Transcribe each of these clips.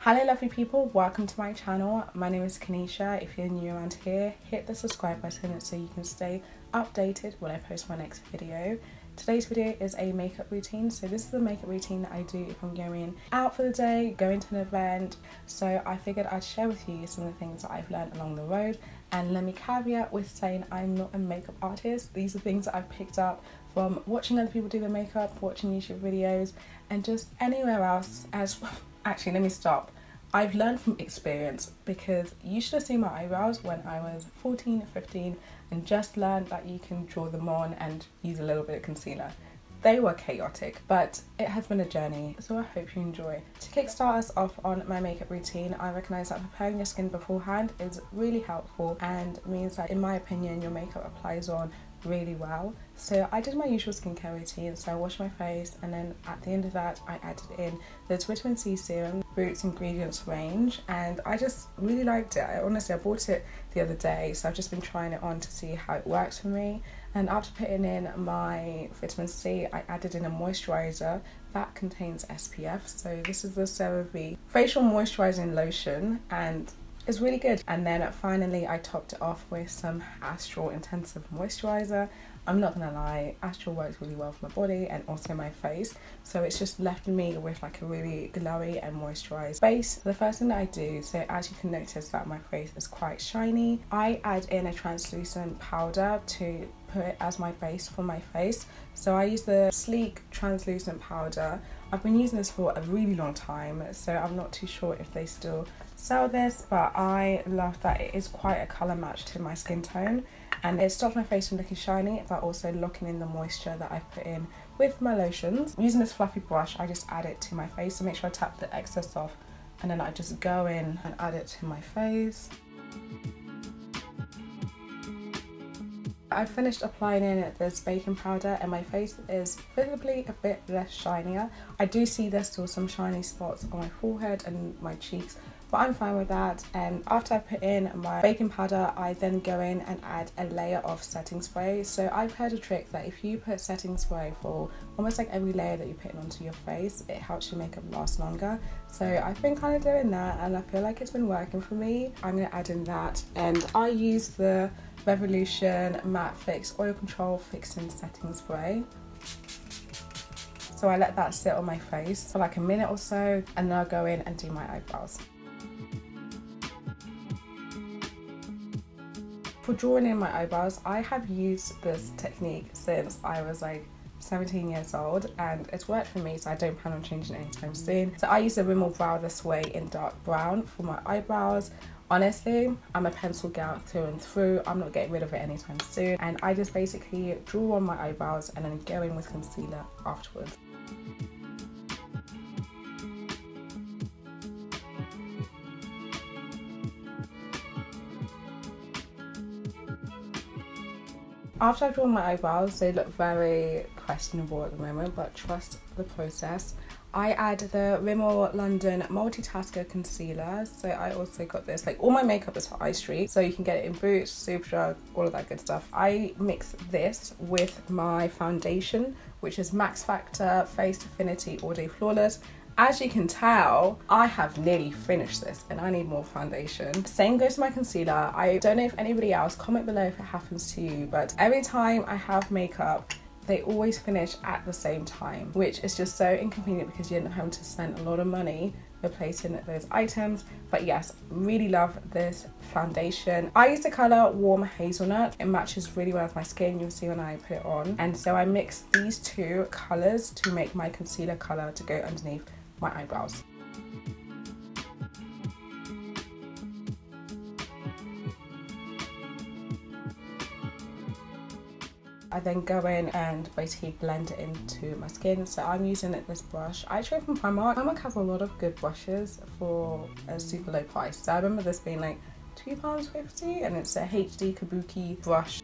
Hello lovely people, welcome to my channel. My name is Kanisha. If you're new around here, hit the subscribe button so you can stay updated when I post my next video. Today's video is a makeup routine. So this is the makeup routine that I do if I'm going out for the day, going to an event. So I figured I'd share with you some of the things that I've learned along the road. And let me caveat with saying I'm not a makeup artist. These are things that I've picked up from watching other people do their makeup, watching YouTube videos, and just anywhere else as well. Actually, let me stop. I've learned from experience because you should have seen my eyebrows when I was 14, 15 and just learned that you can draw them on and use a little bit of concealer. They were chaotic, but it has been a journey, so I hope you enjoy. To kickstart us off on my makeup routine, I recognise that preparing your skin beforehand is really helpful and means that, in my opinion, your makeup applies on really well. So I did my usual skincare routine, so I washed my face and then at the end of that I added in the vitamin C serum, Roots Ingredients range, and I just really liked it. I bought it the other day, so I've just been trying it on to see how it works for me. And after putting in my vitamin C, I added in a moisturiser that contains SPF. So this is the CeraVe Facial Moisturising Lotion, and it's really good. And then finally I topped it off with some Astral Intensive Moisturiser. I'm not gonna lie, Astral works really well for my body and also my face, so it's just left me with like a really glowy and moisturised base. The first thing that I do, so as you can notice that my face is quite shiny, I add in a translucent powder to put it as my base for my face. So I use the Sleek translucent powder. I've been using this for a really long time, so I'm not too sure if they still sell this, but I love that it is quite a colour match to my skin tone, and it stops my face from looking shiny but also locking in the moisture that I've put in with my lotions. Using this fluffy brush, I just add it to my face to make sure I tap the excess off, and then I just go in and add it to my face. I finished applying in this baking powder and my face is visibly a bit less shinier. I do see there's still some shiny spots on my forehead and my cheeks, but I'm fine with that. And after I put in my baking powder, I then go in and add a layer of setting spray. So I've heard a trick that if you put setting spray for almost like every layer that you put onto your face, it helps your makeup last longer. So I've been kind of doing that and I feel like it's been working for me. I'm going to add in that, and I use the Revolution Matte Fix Oil Control Fixing Setting Spray. So I let that sit on my face for like a minute or so, and then I'll go in and do my eyebrows. For drawing in my eyebrows, I have used this technique since I was like 17 years old and it's worked for me, so I don't plan on changing it anytime soon. So I use the Rimmel Brow This Way in dark brown for my eyebrows. Honestly, I'm a pencil gal through and through. I'm not getting rid of it anytime soon, and I just basically draw on my eyebrows and then go in with concealer afterwards. After I've drawn my eyebrows, they look very questionable at the moment, but trust the process. I add the Rimmel London Multitasker Concealer. So I also got this, like all my makeup is High Street, so you can get it in Boots, Superdrug, all of that good stuff. I mix this with my foundation, which is Max Factor Face Affinity All Day Flawless. As you can tell, I have nearly finished this and I need more foundation. Same goes to my concealer. I don't know if anybody else, comment below if it happens to you, but every time I have makeup, they always finish at the same time, which is just so inconvenient because you end up having to spend a lot of money replacing those items. But yes, really love this foundation. I use the colour Warm Hazelnut. It matches really well with my skin, you'll see when I put it on. And so I mix these two colours to make my concealer colour to go underneath my eyebrows. I then go in and basically blend it into my skin. So I'm using this brush. I actually from Primark. Primark has a lot of good brushes for a super low price. So I remember this being like £2.50 and it's a HD Kabuki brush.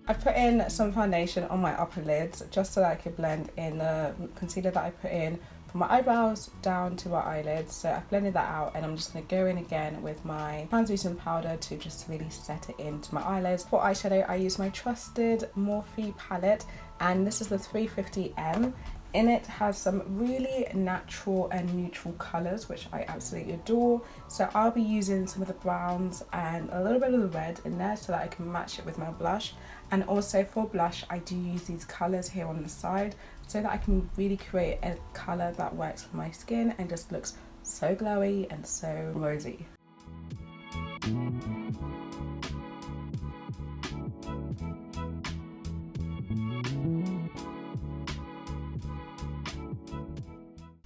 I put in some foundation on my upper lids just so that I could blend in the concealer that I put in from my eyebrows down to my eyelids. So I've blended that out, and I'm just going to go in again with my translucent powder to just really set it into my eyelids. For eyeshadow, I use my trusted Morphe palette, and this is the 350M. In it has some really natural and neutral colours, which I absolutely adore. So I'll be using some of the browns and a little bit of the red in there so that I can match it with my blush. And also for blush, I do use these colours here on the side so that I can really create a colour that works for my skin and just looks so glowy and so rosy.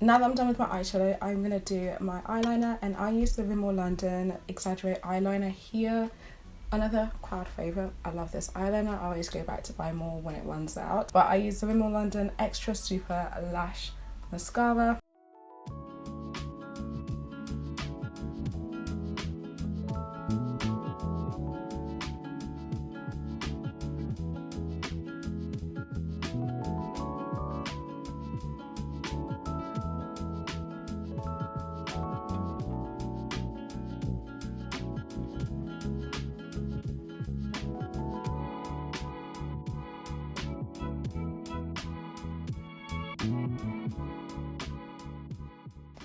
Now that I'm done with my eyeshadow, I'm going to do my eyeliner, and I use the Rimmel London Exaggerate eyeliner here. Another crowd favourite. I love this eyeliner. I always go back to buy more when it runs out. But I use the Rimmel London Extra Super Lash Mascara.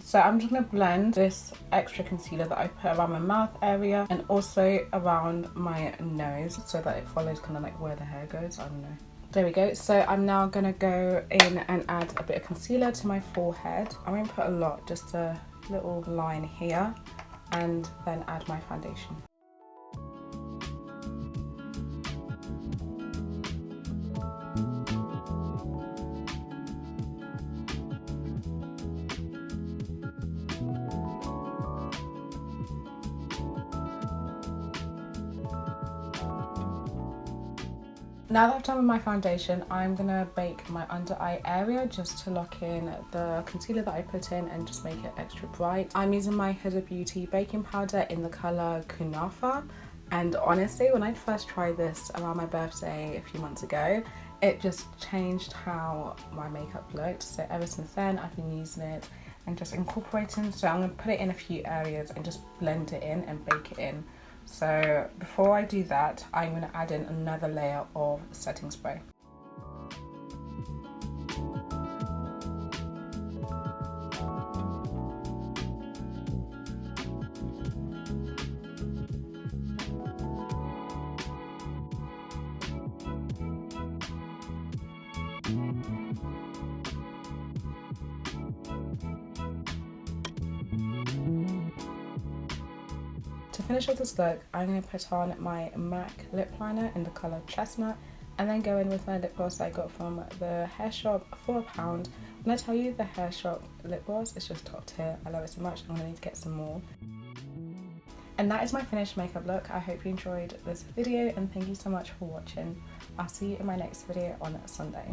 So I'm just going to blend this extra concealer that I put around my mouth area and also around my nose so that it follows kind of like where the hair goes. I don't know. There we go. So I'm now going to go in and add a bit of concealer to my forehead. I won't put a lot, just a little line here, and then add my foundation. Now that I've done with my foundation, I'm going to bake my under eye area just to lock in the concealer that I put in and just make it extra bright. I'm using my Huda Beauty baking powder in the colour Kunafa, and honestly when I first tried this around my birthday a few months ago, it just changed how my makeup looked. So ever since then I've been using it and just incorporating. So I'm going to put it in a few areas and just blend it in and bake it in. So before I do that, I'm going to add in another layer of setting spray. To finish off this look, I'm going to put on my MAC lip liner in the colour Chestnut, and then go in with my lip gloss that I got from the hair shop for £1. When I tell you the hair shop lip gloss is just top tier, I love it so much, I'm going to need to get some more. And that is my finished makeup look. I hope you enjoyed this video, and thank you so much for watching. I'll see you in my next video on Sunday.